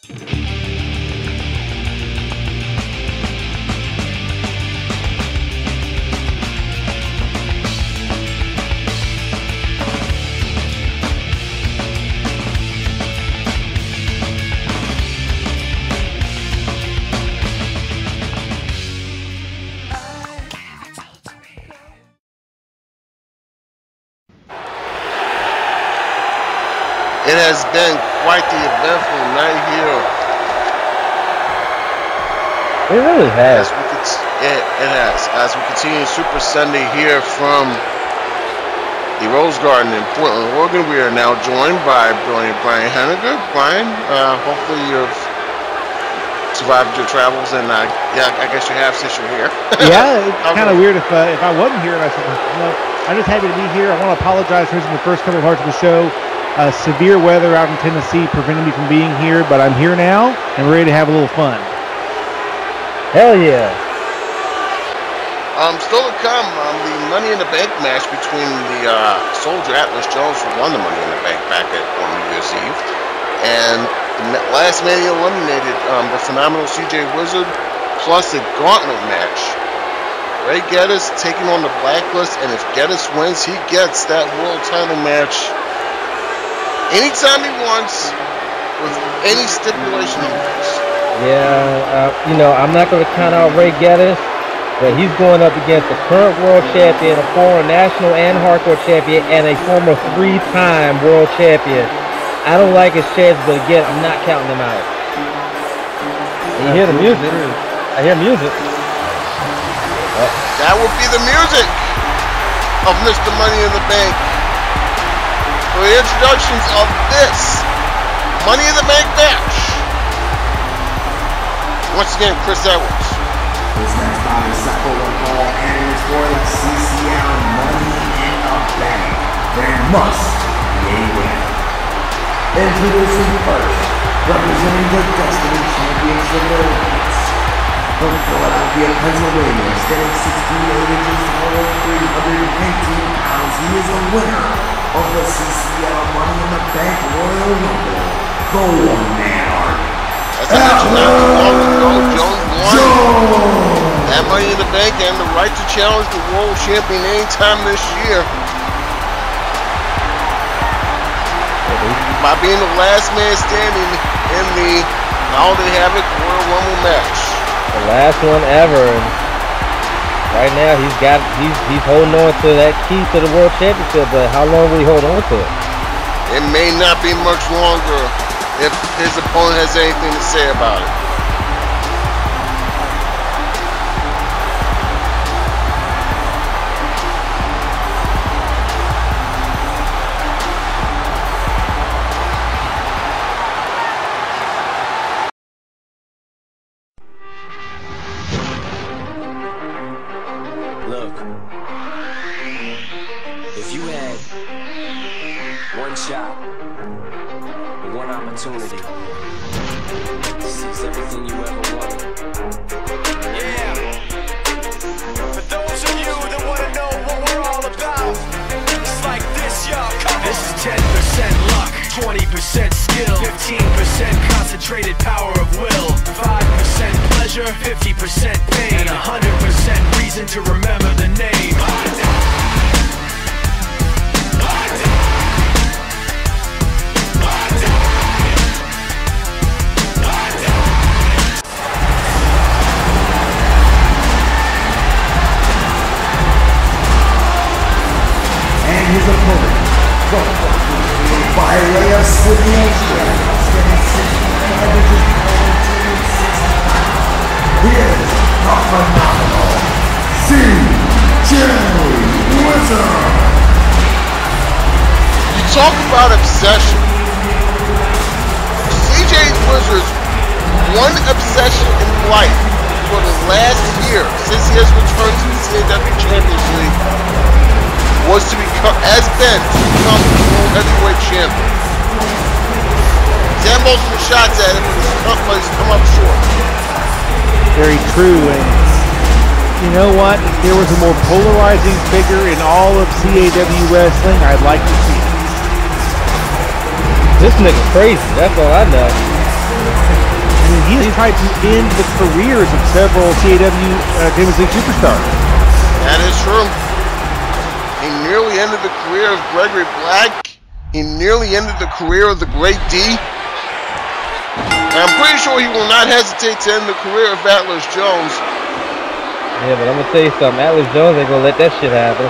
It has been quite the eventful night here. It really has. It has. As we continue Super Sunday here from the Rose Garden in Portland, Oregon, we are now joined by brilliant Brian Henniger. Brian, hopefully you've survived your travels, and yeah, I guess you have since you're here. Yeah, it's kind of weird if I wasn't here and I said, I'm just happy to be here. I want to apologize for missing the first couple of parts of the show. Severe weather out in Tennessee prevented me from being here, but I'm here now and ready to have a little fun. Hell yeah. Still to come, the Money in the Bank match between the Soldier Atlas Jones, who won the Money in the Bank back on New Year's Eve, and the last man he eliminated, the phenomenal CJ Wizard, plus a gauntlet match. Ray Geddes taking on the Blacklist, and if Geddes wins, he gets that world title match anytime he wants, with any stipulation he wants. Yeah, I'm not going to count out Ray Geddes, but he's going up against the current world champion, a former national and hardcore champion, and a former 3-time world champion. I don't like his chances, but again, I'm not counting him out. You hear the music? I hear music. That would be the music of Mr. Money in the Bank. For the introductions of this Money in the Bank match. Once again, Chris Edwards. This next bout is Sacco Paul, and it is for the CCL Money in the Bank. There must be a winner. Introducing first, representing the Destiny Championship Alliance. From Philadelphia, Pennsylvania, standing 68 inches tall and 318 pounds, he is a winner of the CCL Money in the Bank Royal Rumble, the one-man army. As I mentioned not too long ago, Jones won that Money in the Bank and the right to challenge the world champion anytime this year. By being the last man standing in the Holiday Havoc Royal Rumble match. The last one ever. And right now he's holding on to that key to the world championship, but how long will he hold on to it? It may not be much longer if his opponent has anything to say about it. Look, if you had one shot, one opportunity to seize everything you ever wanted. Yeah. For those of you that want to know what we're all about, it's like this, y'all. Come on. This is 10% luck, 20% skill, 15% concentrated power of will, 5% pleasure, 50% pain, and 100% reason to remember the name. And his opponent, by way of submission, standing 65 inches tall and 260 pounds, he is the phenomenal CJ Wizard. You talk about obsession. CJ Wizard's one obsession in life for the last year, since he has returned to the CAW Champions League, was to become, the world heavyweight champion. He's had multiple shots at it, but he's come up short. Very true, and you know what? If there was a more polarizing figure in all of CAW wrestling, I'd like to see it. This nigga crazy, that's all I know. he has tried to end the careers of several CAW Champions League superstars. That is true. He nearly ended the career of Gregory Black. He nearly ended the career of the Great D. And I'm pretty sure he will not hesitate to end the career of Atlas Jones. Yeah, but I'm gonna tell you something. Atlas Jones ain't gonna let that shit happen.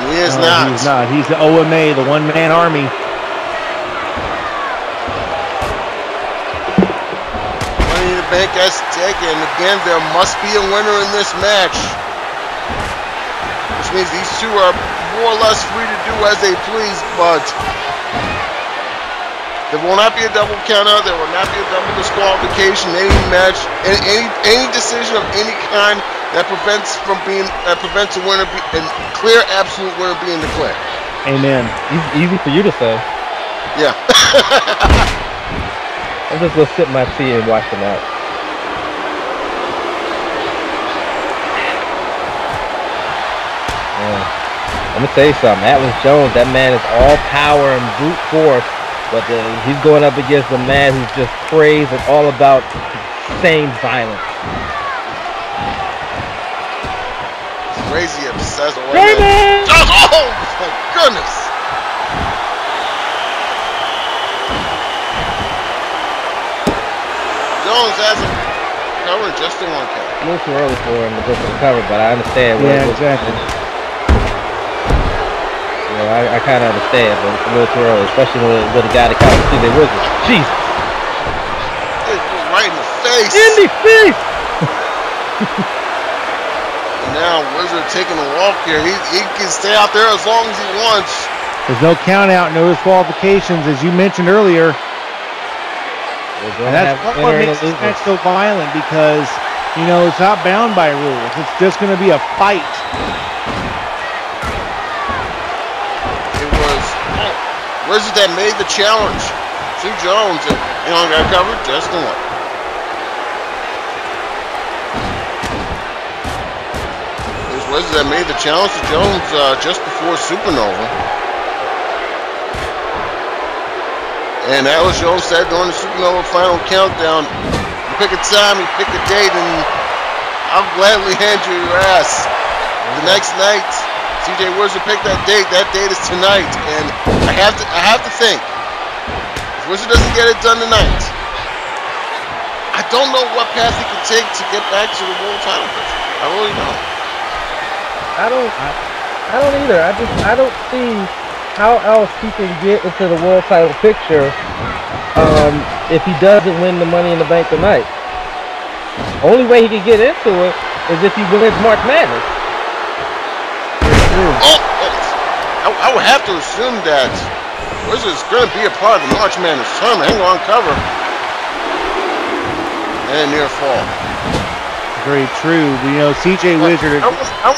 He is not. He's not. He's the OMA, the one-man army. Money in the Bank at stake, and again, there must be a winner in this match. Which means these two are more or less free to do as they please, but there will not be a double countout. There will not be a double disqualification. Any match, any decision of any kind that prevents a winner, a clear, absolute winner being declared. Amen. Easy for you to say. Yeah. I'm just gonna sit in my seat and watch them out. I'm gonna tell you something. Atlas Jones, that man is all power and brute force, but he's going up against a man who's just crazed and all about insane violence. Crazy obsessed. Damon! Oh my goodness! Jones has a cover just in one count. A little too early for him to go for the cover, but I understand. Exactly. I kind of understand, but it's a little too early, especially with a guy that kind of see their wizard. Jesus! It was right in the face. In the face! And now Wizard taking a walk here. He can stay out there as long as he wants. There's no count out, no disqualifications, as you mentioned earlier. And that's what makes this match so violent, because, you know, it's not bound by rules. It's just going to be a fight. Wizard that made the challenge to Jones, and he only got covered just in one. It was Wizard that made the challenge to Jones just before Supernova. And Atlas Jones said during the Supernova final countdown, you pick a time, you pick a date, and I'll gladly hand you your ass. The next night, CJ Wizard picked that date. That date is tonight, and I have to think, if Wizard doesn't get it done tonight, I don't know what path he can take to get back to the world title picture. I really don't. I don't either. I don't see how else he can get into the world title picture if he doesn't win the Money in the Bank tonight. Only way he can get into it is if he wins March Madness. I would have to assume that Wizard's going to be a part of the March Madness tournament. Hang on, cover. And near fall. Very true. You know, CJ Wizard. I'm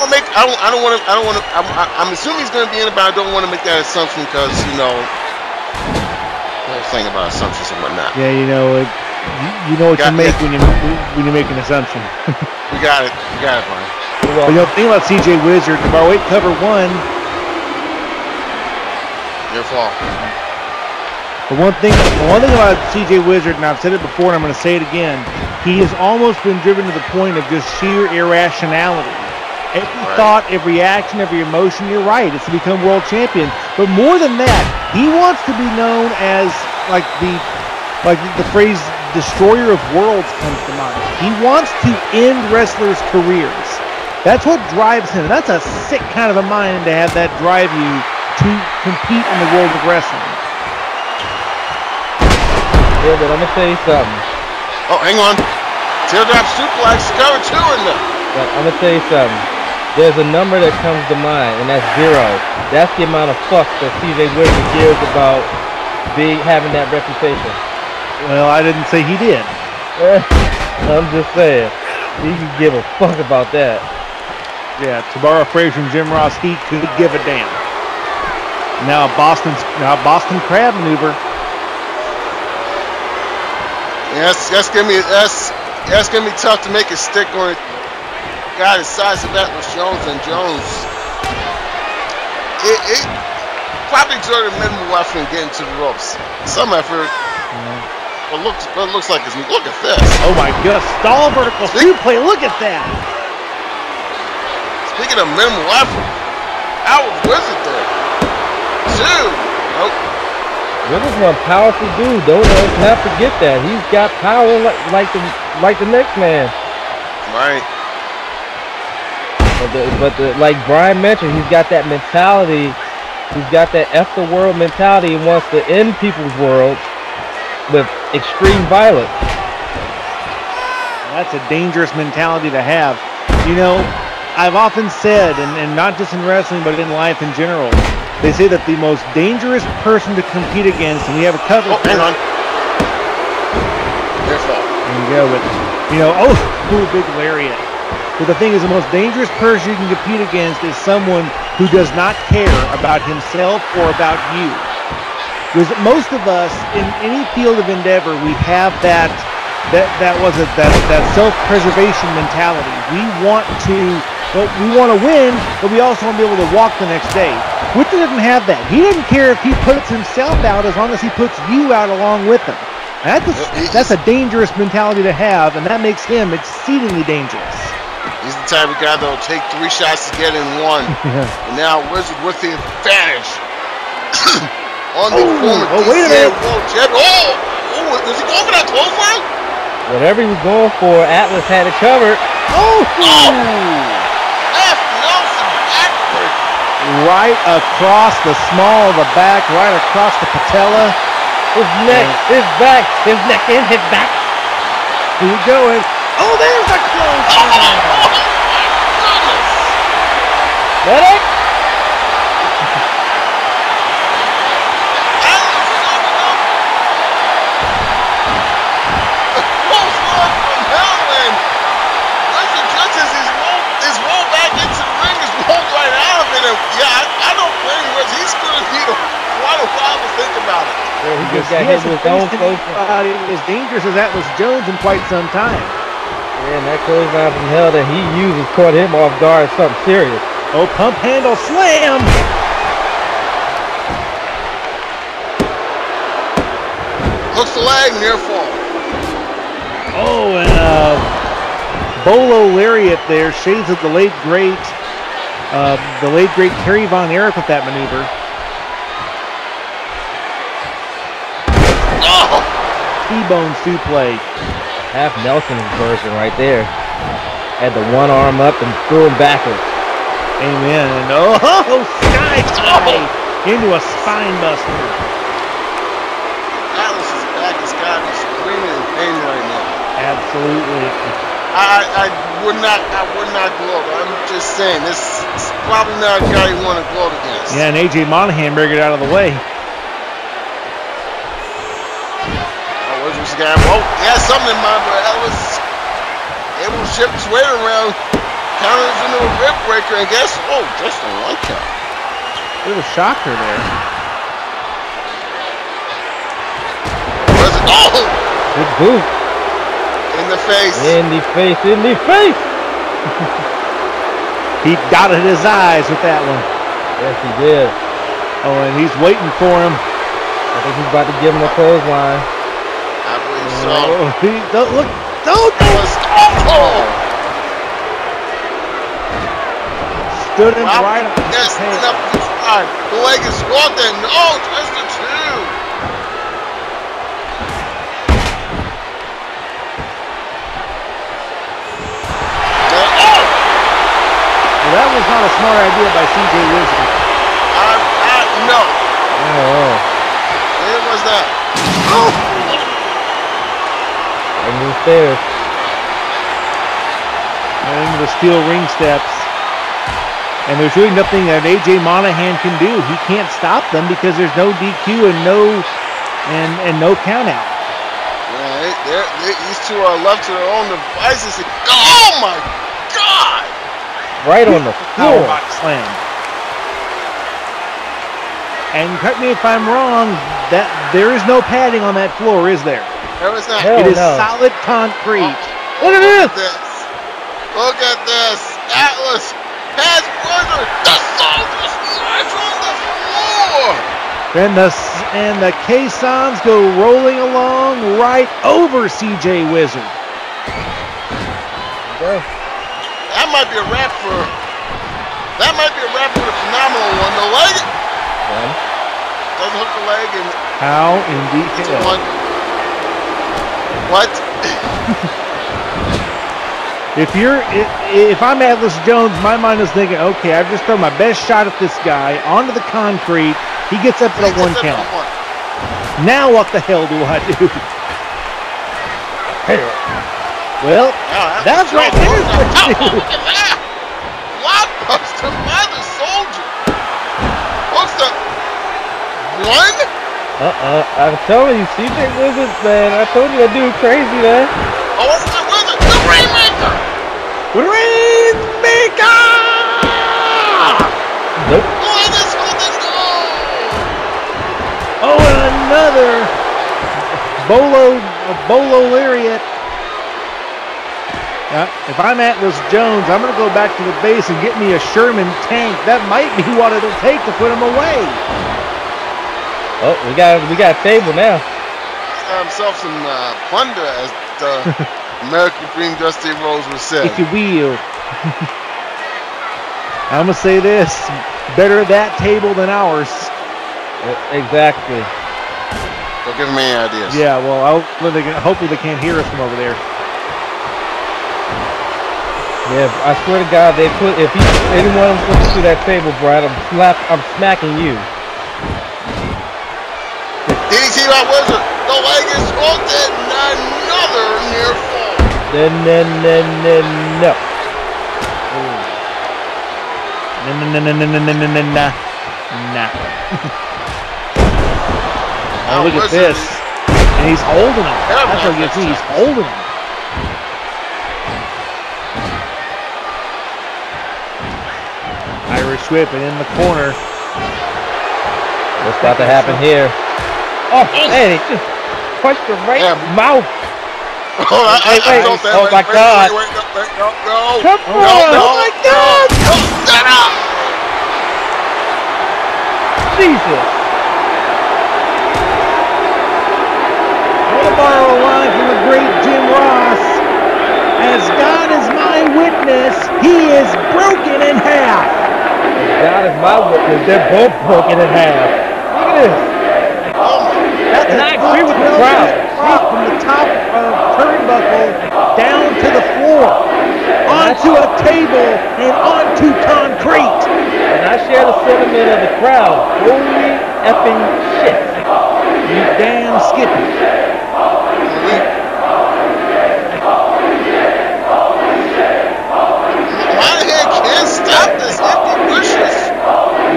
assuming he's going to be in it, but I don't want to make that assumption because, you know, the whole thing about assumptions and whatnot. Yeah, you know, you know what you make when you make an assumption. We got it, Brian. But you know, the thing about CJ Wizard, if our weight cover one. Your fault. The one thing about CJ Wizard, and I've said it before and I'm going to say it again, he has almost been driven to the point of just sheer irrationality. Every thought, every action, every emotion, you're right, it's to become world champion. But more than that, he wants to be known as like the phrase destroyer of worlds comes to mind. He wants to end wrestlers' careers. That's what drives him. That's a sick kind of a mind to have that drive you to compete in the world of wrestling. Yeah, but I'm going to tell you something. Oh, hang on. Teardrop suplex, cover 2 in there. But I'm going to tell you something. There's a number that comes to mind, and that's 0. That's the amount of fuck that CJ Wizard gives about having that reputation. Well, I didn't say he did. I'm just saying. He can give a fuck about that. Yeah, to borrow a phrase from Jim Ross, he could give a damn. Now Boston crab maneuver. Yes, that's gonna be tough to make a stick on a guy the size of Atlas Jones, and Jones. It probably exerted minimal effort in getting to the ropes. Some effort. What looks like is, look at this. Oh my gosh, stall vertical suplex. Look at that. Speaking of minimal effort, how was Wizard there? Two. Nope. Wizard's one powerful dude. Don't not forget that. He's got power like the next man. Right. But like Brian mentioned, he's got that mentality. He's got that F the world mentality. He wants to end people's world with extreme violence. That's a dangerous mentality to have. You know, I've often said, and not just in wrestling, but in life in general, they say that the most dangerous person to compete against, and we have a couple. Oh, hang on. Their fault. There you go. But, you know, oh, cool big lariat. But the thing is, the most dangerous person you can compete against is someone who does not care about himself or about you. Because most of us, in any field of endeavor, we have that self-preservation mentality. We want to win, but we also want to be able to walk the next day. Wichter doesn't have that. He doesn't care if he puts himself out as long as he puts you out along with him. That's a dangerous mentality to have, and that makes him exceedingly dangerous. He's the type of guy that'll take 3 shots to get in 1. And now Wizard with the advantage. On the former wait a minute. World Champion. Was he going for that clothesline? Whatever he was going for, Atlas had it covered. F. Nelson backward. Right across the small of the back, right across the patella. His neck, his back, his neck and his back. Here we go. Oh, there's a close one. Oh, my goodness. Medic? I don't blame him. He's going to need quite a while to think about it. Yeah, he just got hit with his own clothesline. As dangerous as Atlas Jones in quite some time. Yeah, and that clothesline from hell that he uses caught him off guard. Something serious. Oh, pump handle slam! Hooks the leg, near fall. Oh, and Bolo lariat there. Shades of the late great Kerry Von Erich with that maneuver. Oh! T-bone suplex. Half Nelson version right there. Had the one arm up and threw him backwards. Amen. And sky into a spine buster. Atlas's back has got to be screaming in pain right now. Absolutely. I would not gloat. I'm just saying, this is probably not a guy you want to gloat against. Yeah, and AJ Monahan better get out of the way. Where's this guy? Whoa, he has something in mind, but Ellis able to shift his weight around, counters into a rib breaker, and just a 1 count. Bit of a shocker there. Good boot. In the face. In the face, in the face. He dotted his eyes with that one. Yes, he did. Oh, and he's waiting for him. I think he's about to give him a clothesline. I believe so. Look. Stood him right up. Yes, enough to try. The leg is squat then. Oh, just a 2. That was not a smart idea by CJ Wisdom. No. Oh. It was that. And the stairs. And into the steel ring steps. And there's really nothing that AJ Monahan can do. He can't stop them because there's no DQ and no count out. Yeah, these two are left to their own devices. Oh my God! Right on the floor. Powerbox slam. And correct me if I'm wrong, that there is no padding on that floor, is there? There is not. It is solid concrete. Look at this. Look at this. Atlas has Wizard. The Soldier slides on the floor. And the caissons go rolling along right over CJ Wizard. That might be a wrap for the phenomenal one. The leg doesn't hook the leg and how in the hell? What? If I'm Atlas Jones, my mind is thinking, okay, I've just thrown my best shot at this guy onto the concrete. He gets up for the 1 count. Now what the hell do I do? Well, that's right there. Look at that! Blockbuster by the soldier. What's the one? I'm telling you, CJ Wizard, man. I told you that dude crazy, man. Oh, what's the Wizard? The Rainmaker! Rainmaker! Nope. Oh, this holding goal! Oh, and another bolo lariat. If I'm Atlas Jones, I'm going to go back to the base and get me a Sherman tank. That might be what it'll take to put him away. Oh, we got a table now. He's got himself some plunder, as the American Dream Dusty Rose was said. If you will. I'm going to say this. Better that table than ours. Exactly. Don't give me any ideas. Yeah, well, hopefully they can't hear us from over there. Yeah, I swear to God, if anyone puts through that table, Brad, I'm smacking you. DDT by Wizard. The leg is hooked and another near fall. No. Nah. Oh, look at this. And he's holding him. That's what you see. He's holding him. Irish whip and in the corner. What's about to happen here? Oh, man, he just punched the mouth. Oh my God. Come on. Oh my God. Set up. Jesus. I want to borrow a line from the great Jim Ross. As God is my witness, he is broken in half. God is my witness. They're both broken in half. Look at this. That's I agree with the crowd. From the top of turnbuckle down to the floor, onto a table, and onto concrete. And I share the sentiment of the crowd. Holy effing shit. You damn Skippy. Monahan can't stop this if he wishes.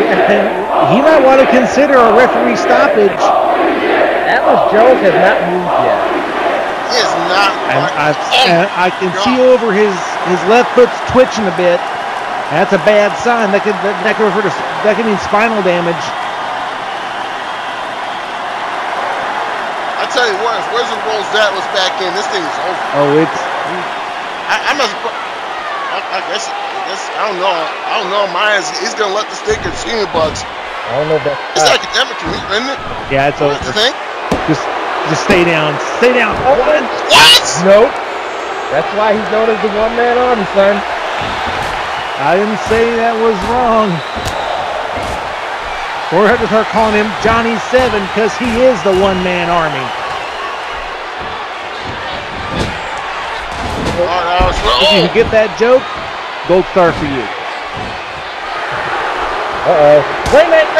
Yeah, and he might want to consider a referee stoppage. Atlas Jones has not moved yet. He is not. And I can see over his left foot's twitching a bit. That's a bad sign. That could mean spinal damage. I tell you what, if Wizard rolls that was back in, this thing is over. Oh, it's. I'm not surprised. I guess I don't know. He's gonna let this thing continue, bugs. I don't know if it's academic to me, isn't it? Yeah, it's over. What do you think? Just stay down. Stay down. What? Nope. That's why he's known as the one-man army, son. I didn't say that was wrong. We're going to start calling him Johnny 7 because he is the one-man army. If you get that joke, gold star for you. Uh-oh. Rainmaker!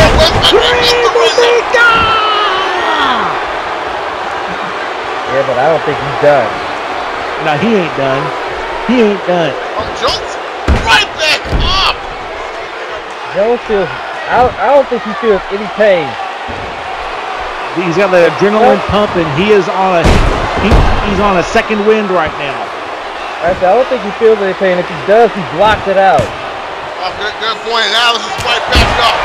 Yeah, but I don't think he's done. No, he ain't done. He ain't done. Oh, Jones right back up! Jones feels... I don't think he feels any pain. He's got the adrenaline pumping. He is on he's on a second wind right now. I don't think he feels any pain. If he does, he blocks it out. Oh, good point. Alice is right back up.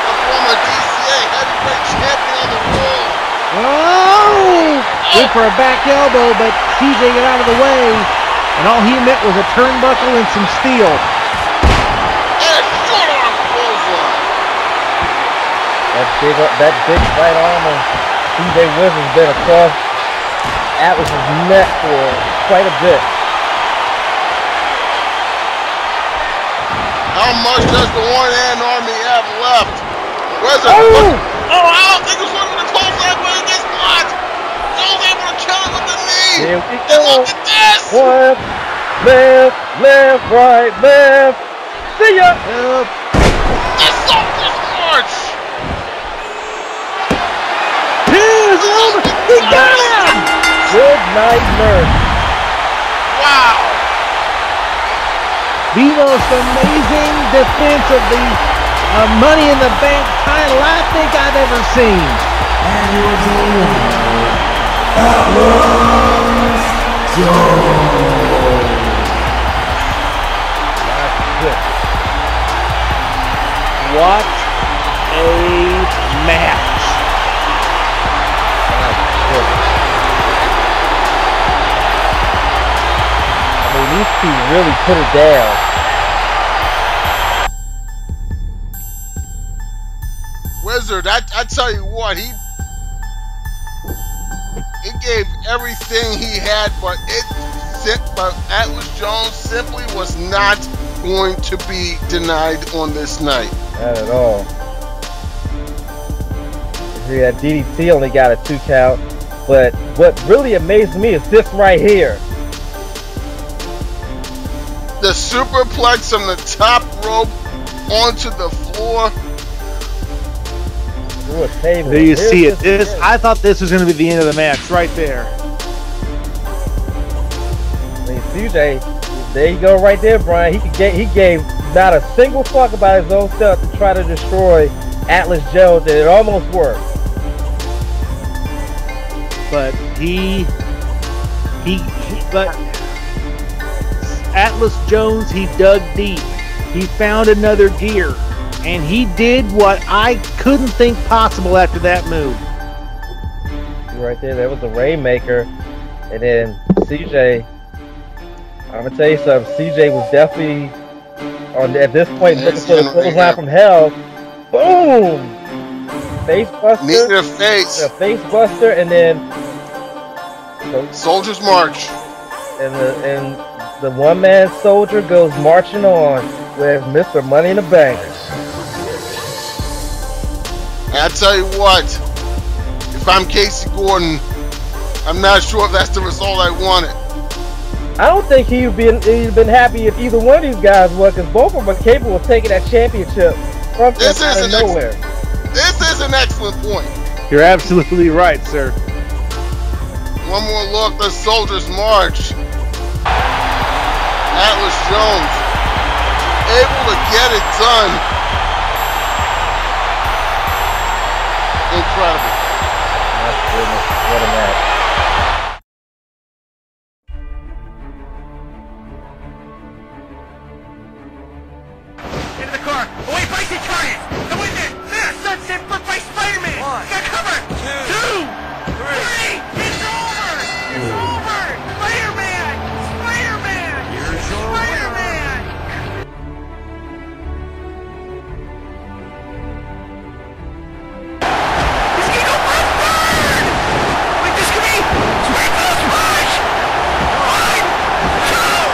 The former DCA heavyweight champion on the roll. Oh! Went for a back elbow, but CJ got out of the way, and all he met was a turnbuckle and some steel. And a short arm clothesline. That big right arm of CJ Wizard's been across Atlas's neck for quite a bit. How much does the one-hand army have left? Where's it? Oh! I don't think it's looking to close that, but it gets blocked. Jones able to kill it with the knee. Here we And go. look at this. One, left, right, left. See ya. The Soldier's March. He got him! Good night, nurse. Wow. The most amazing defense of the Money in the Bank title I think I've ever seen. And yours alone, Atlas Jones. What a match. I mean, these two really put it down. Wizard, I tell you what, he gave everything he had, but Atlas Jones simply was not going to be denied on this night. Not at all. Yeah, DDT only got a 2 count, but what really amazed me is this right here. The superplex from the top rope onto the floor. There you see it. I thought this was going to be the end of the match right there. I mean, CJ, there you go right there, Brian. He gave not a single fuck about his own stuff to try to destroy Atlas Jones, and it almost worked. But but Atlas Jones, he dug deep. He found another gear. And he did what I couldn't think possible after that move. Right there, that was a Rainmaker. And then CJ, I'm gonna tell you something, CJ was definitely at this point looking for the clothesline from hell. Boom! Face buster. Knee to the face. A face buster, and then Soldier's March. And the one-man soldier goes marching on with Mr. Money in the Bank. And I tell you what, if I'm Casey Gordon, I'm not sure if that's the result I wanted. I don't think he'd been happy if either one of these guys was, because both of them are capable of taking that championship from out of nowhere. This is an excellent point. You're absolutely right, sir. One more look, the Soldier's March. Atlas Jones able to get it done. Incredible. My goodness, what a match. Into the car. Away by the giant. Go in there. There. Sunset foot by Spider-Man. One. Got cover. Two. Three. It's over. It's over. Spider-Man. Spider-Man. Here's your Spider-Man. He's gonna go for a third. Wait, this could be Twinkle Smash. 1, 2,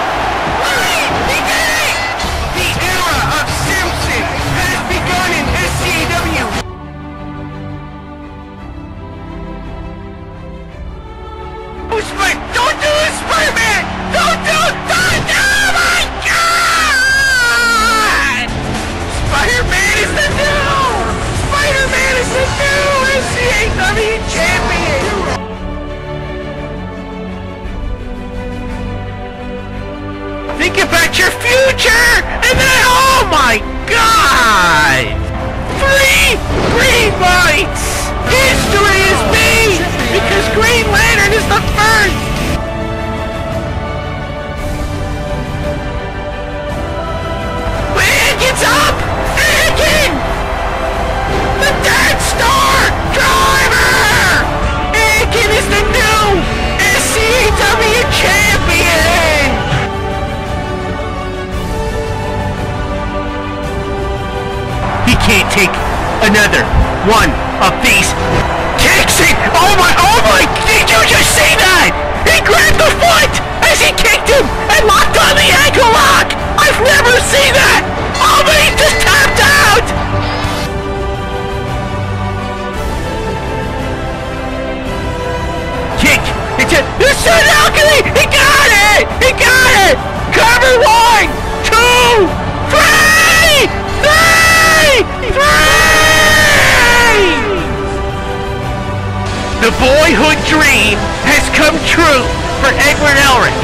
3. He did it. The era of Simpson has begun in SCAW. Don't do it, Spider-Man! Don't do it! Oh my God! Spider-Man is the new! Spider-Man is the new SCAW champion! Think about your future! And then, oh my God! 3 green lights! History is made! Because Green Lantern is the first! Anakin's up! Anakin! The Death Star Driver! Anakin is the new SCAW champion! He can't take another One of these kicks it. Oh my, did you just see that? He grabbed the foot as he kicked him and locked on the ankle lock. I've never seen that. Oh, but he just tapped out. Kick. It's an Alchemy. He got it. He got it. Cover 1, 2, 3. 3. The boyhood dream has come true for Edward Elric.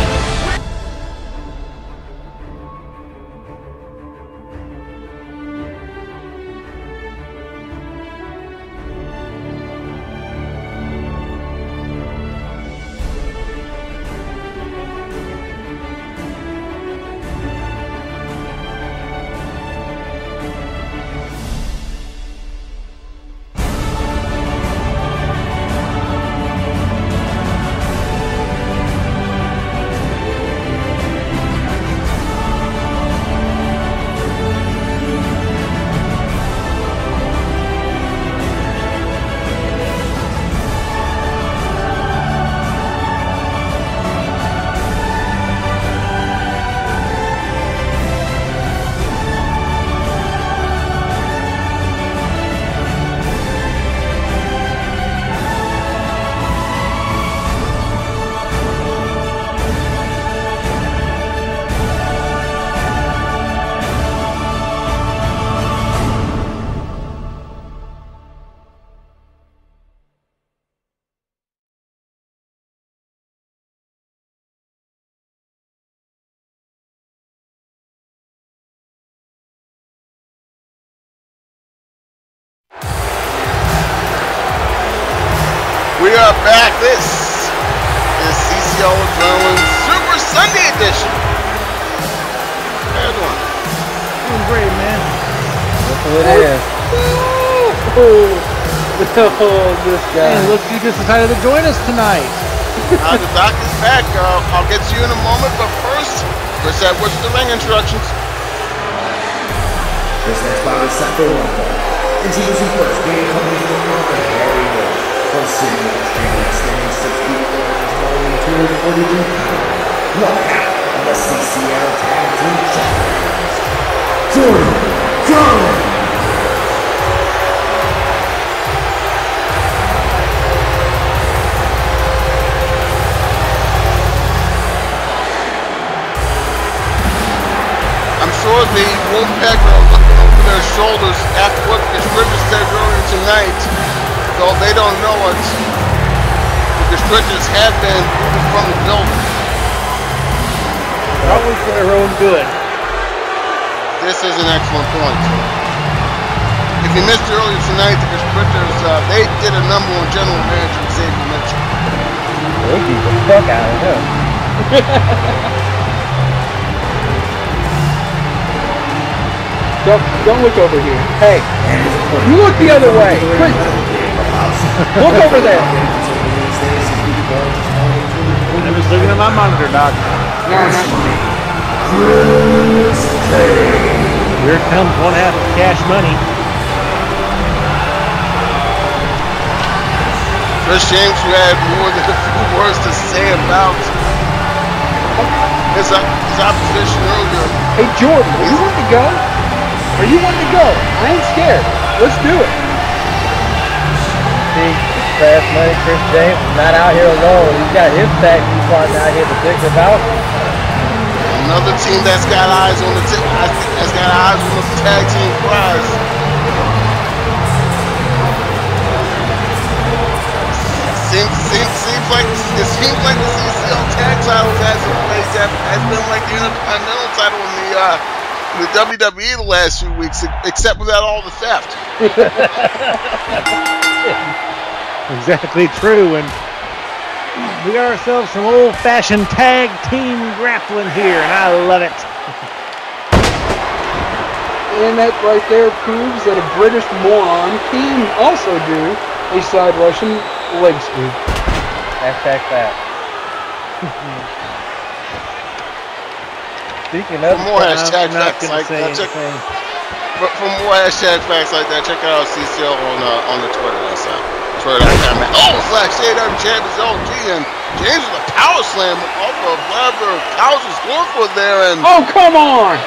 We are back. This is CCL Adrenaline Super Sunday Edition. How you doing? Doing great, man. That's what it is. This guy. And look, you just decided to join us tonight. The doc is back. I'll get to you in a moment, but first, Chris Edwards with the ring instructions. This next bout is set for one fall. Introducing first, being accompanied with Martha Harry Wolf. From Sydney, Australia, standing 6 feet 4 inches tall and 242 pounds. One half of the CCL Tag Team Champions, Jordan Garland. I'm sure the Wolfpack are looking over their shoulders after what the Strippers said earlier tonight. Though they don't know it, the Strippers have been moved from the building. Probably for their own good. This is an excellent point. If you missed earlier tonight, the Strippers, they did a number on General Manager Xavier Mitchell. They beat the fuck out of him. Don't look over here. Hey, you look the other way. Quick. Look over there. I'm just looking at my monitor, Doc. No, not me. Here comes one half of Cash Money. Chris James, who had more than a few words to say about his opposition earlier. Hey, Jordan, are you wanting to go? Are you wanting to go? I ain't scared. Let's do it. See, Fast Money, Chris James, not out here alone. He's got his tag team partner out here to think about. Another team that's got eyes on the tag team prize. Seems like the CCL tag titles has been like the Intercontinental title in the WWE the last few weeks, except without all the theft. Exactly true, and we got ourselves some old-fashioned tag team grappling here, and I love it. And that right there proves that a British moron can also do a side Russian leg sweep. Hashtag that. Speaking of more hashtag I'm not facts gonna like say that. anything. For more hashtag facts like that, check out CCL on the Twitter. That's Twitter.com. Oh, Slash Shade Champions LG and James with a power slam off of whatever Cows was going for there. And Oh, come on!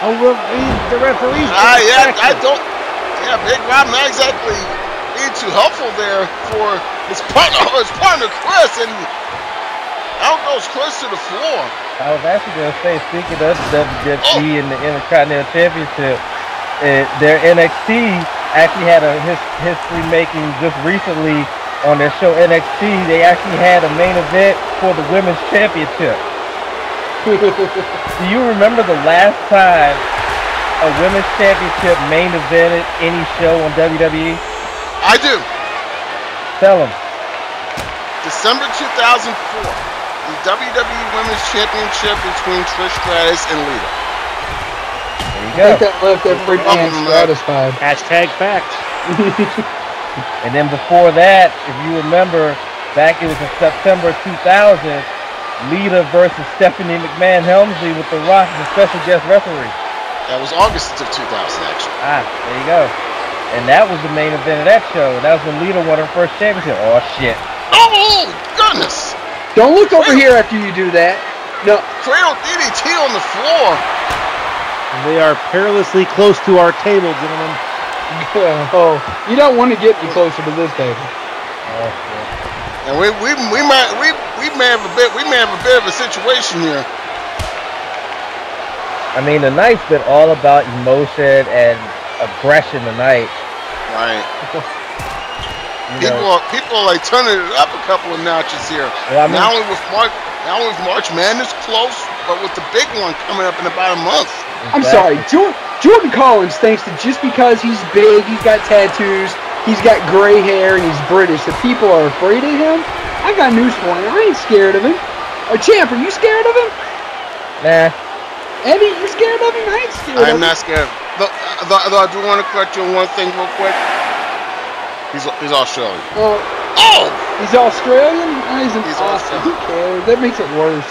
Oh, well, the referees. I don't. Yeah, Big Rob not exactly being too helpful there for his partner Chris, and out goes Chris to the floor. I was actually going to say, speaking of the WWE and the Intercontinental Championship, their NXT actually had a history making just recently on their show NXT. They actually had a main event for the Women's Championship. Do you remember the last time a Women's Championship main evented any show on WWE? I do. Tell them. December 2004. The WWE Women's Championship between Trish Stratus and Lita. There you I go. think that left every man satisfied. Hashtag fact. And then before that, if you remember, back it was in September 2000, Lita versus Stephanie McMahon Helmsley with The Rock as a special guest referee. That was August of 2000, actually. There you go. And that was the main event of that show. That was when Lita won her first championship. Oh, shit. Oh, goodness. Don't look over here after you do that. No. Cradle DDT on the floor. And they are perilously close to our table, gentlemen. Oh, you don't want to get any closer to this table. Oh, shit. And we may have a bit of a situation here. I mean, the night's been all about emotion and aggression tonight. Right. You know, People are like turning it up a couple of notches here. Well, I mean, not only with March Madness close, but with the big one coming up in about a month. I'm sorry, Jordan Collins thinks that just because he's big, he's got tattoos, he's got gray hair, and he's British, that people are afraid of him? I got news for you. I ain't scared of him. Champ, are you scared of him? Nah. Eddie, you scared of him? I ain't scared of him. I'm not scared. Though I do want to correct you on one thing real quick. He's Australian. Oh! He's Australian? Oh, he's awesome. Who cares? That makes it worse.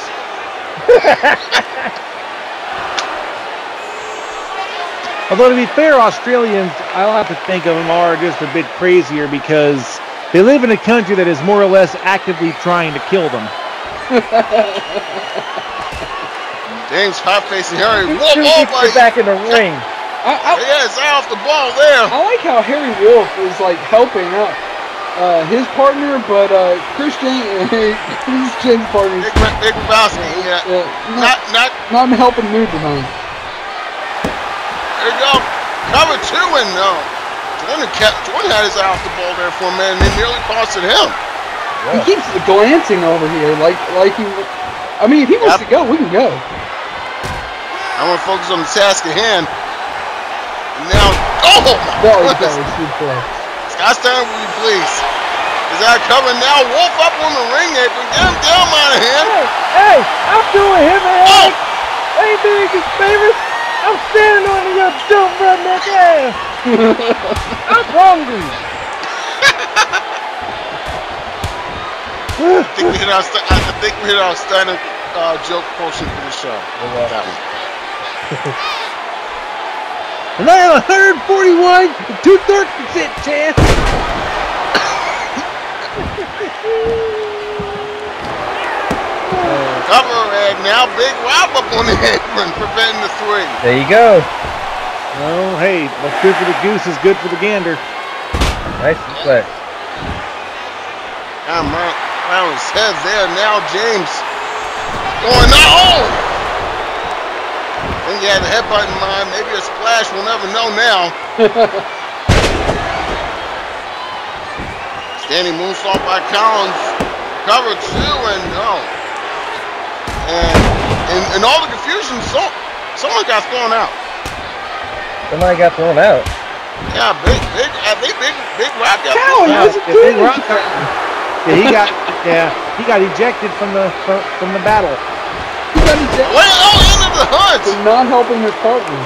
Although, to be fair, Australians, I'll have to think of them, are just a bit crazier because they live in a country that is more or less actively trying to kill them. James hot facing Harry. Get back in the ring. Yeah, it's off the ball there. I like how Harry Wolf is like helping up his partner, but Christian's partner. Big Lebowski, yeah. Not in helping mood tonight. There you go. Cover two, and Jordan had his eye off the ball there for a minute, and it nearly costed him. Yeah. He keeps glancing over here like he. I mean, if he wants to go, we can go. I want to focus on the task at hand. And now, Scott's time will be pleased. Is that cover now? Wolf up on the ring apron. Get him down, Monahan. Hey, I'm doing him, man. Hey, biggest favors. I'm standing on your dumb redneck ass. I'm hungry. I think we hit our standard joke portion for the show. That one. And I have 141 2/3% chance. Cover, and now Big Rob up on the apron, preventing the three. There you go. Oh, hey, what's good for the goose is good for the gander. Nice flex. Around his head there. Now James going now. I think he had a headbutt in mind. Maybe a splash. We'll never know now. Standing moonsault by Collins. Cover two, and no. And in all the confusion, someone got thrown out. Somebody got thrown out. Yeah, big Rock got thrown out. Big Rock. He got ejected from the battle. He got ejected. Into the hunt. For not helping his partner.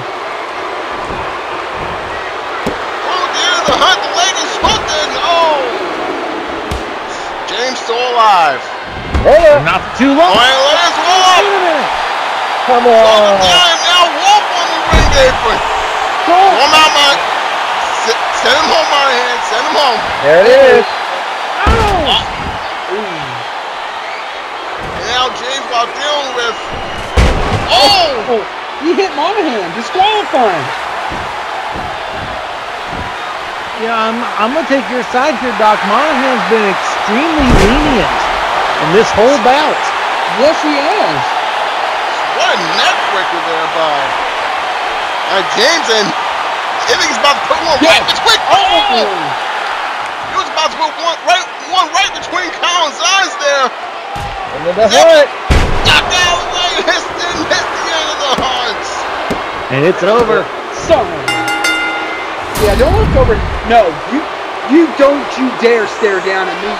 Into the hunt. The leg is hooked, and James still alive. Not for too long. All right, let's Wolf. Come on. Now Wolf on the ring apron. Throw him out, man. Send him home, my hand. Send him home. There it is. And now James, while dealing with. Oh! He hit Monahan. Disqualifying. Yeah, I'm going to take your side here, Doc. Monahan's been extremely lenient in this whole bout. Yes, he has. What a neck breaker there by James, and I think he's about to put one right between. Oh! He was about to put one right between Collins' eyes there. Into the heart. Got out of the way. Didn't hit the end of the heart. And it's over. Son. Yeah, don't look over. No, you don't you dare stare down at me, you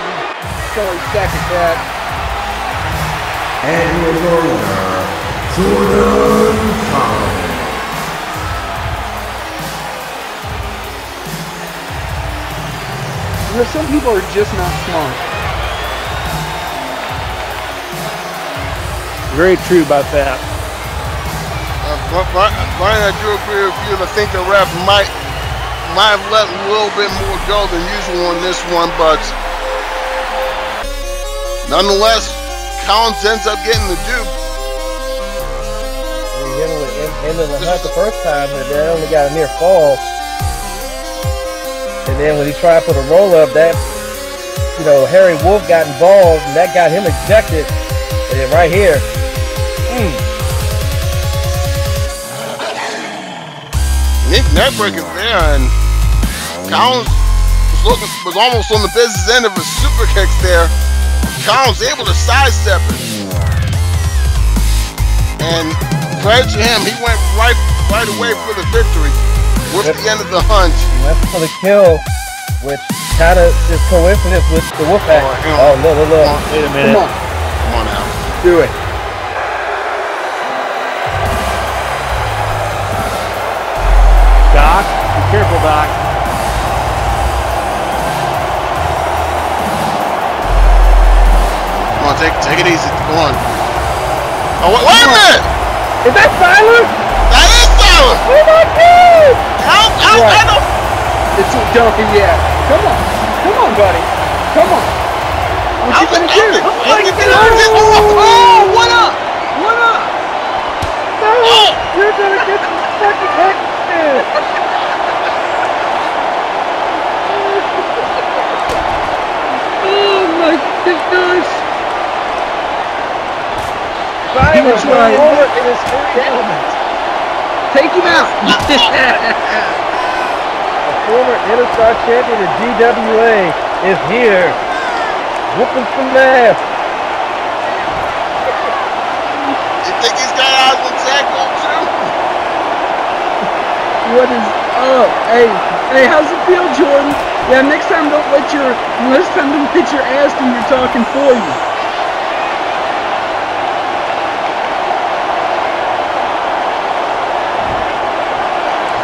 silly sack of crap. And your winner, Jordan Collins. You know, some people are just not smart. Very true about that. Brian, I do agree with you. I think the ref might have let a little bit more go than usual on this one, but nonetheless, Collins ends up getting the dupe. He hit him into the heart the first time, but then only got a near fall. And then when he tried for the roll up, that, you know, Harry Wolf got involved, and that got him ejected. And then right here. Nick neckbreaker there, and Collins was almost on the business end of his super kicks there. Collins able to sidestep it, and credit to him, he went right away for the victory with the end of the hunt. That's for the kill, which kind of is coincidence with the Wolf act. Oh, look. Wait a minute. Come on now. Do it. Doc, be careful, Doc. Come on, take it easy. Come on. Oh, wait a minute! Is that Siler? That is Siler! Oh my God! I don't. It's a donkey, yeah. Come on, buddy. Come on. What you gonna do? Oh, what up? What up? No, you're gonna get the fucking heck. Oh my goodness. He was trying. over in his very element. Take him out. The former Interstar champion of GWA is here, whooping some ass. You think he's got eyes on tackle too? What is up? Hey, how's it feel, Jordan? Yeah, next time don't let your ass do your talking for you.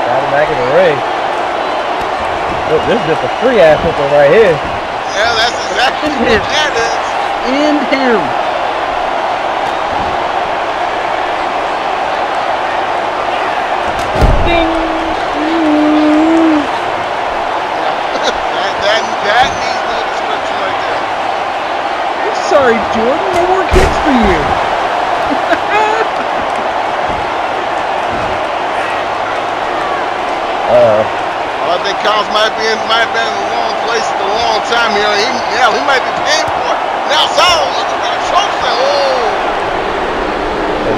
Got him back in the ring. Look, this is just a free ass whooping right here. Yeah, that's exactly what that is. And him. Ding! That needs no description right there. Sorry, Jordan. No more kicks for you. I think Collins might have been in the wrong place at the wrong time here. He might be paying for it. Now Salo looking for the choke slam. Oh!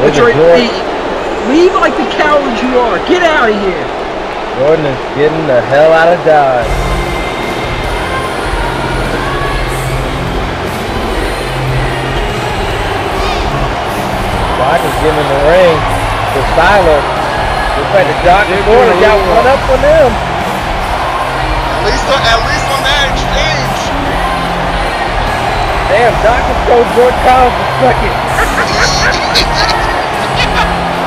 That's right. Leave like the coward you are. Get out of here. Jordan is getting the hell out of Dodge. Doc is giving the ring to Siler. Looks like the Doc and Jordan got one up on them. At least on that exchange. Damn, Doc just told Jordan Collins to suck it.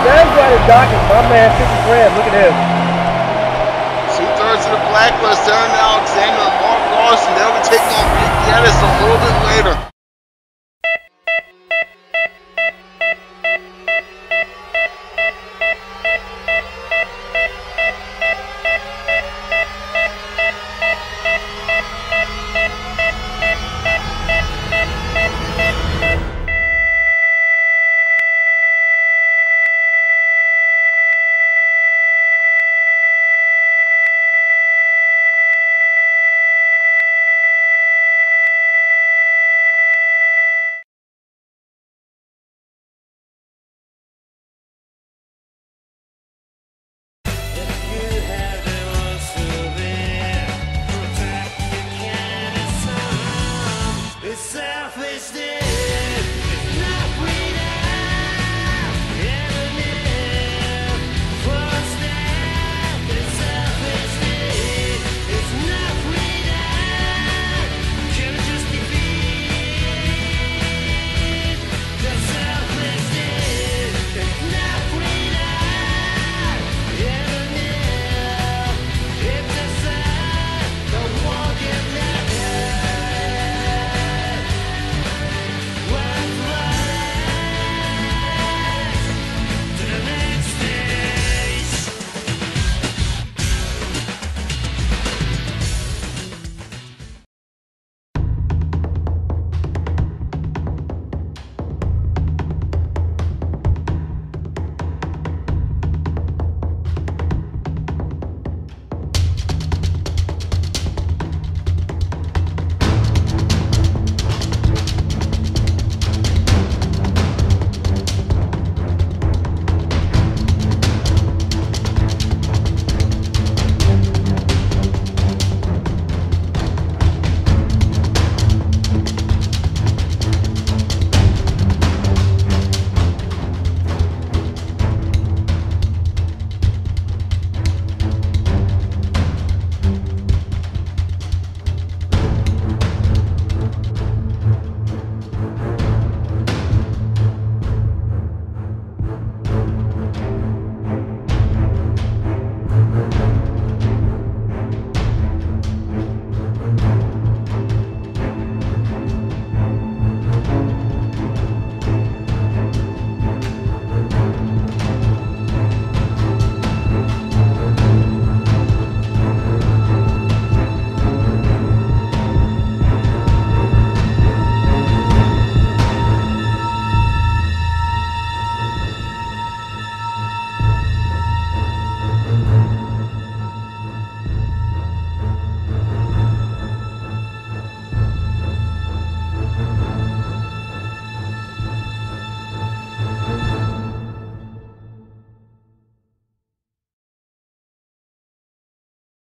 That's why the Doc is my man 50 grand. Look at this. 2/3 of the blacklist, Aaron Alexander and Mark Lawson. They'll be taking on Rick Geddes a little bit later.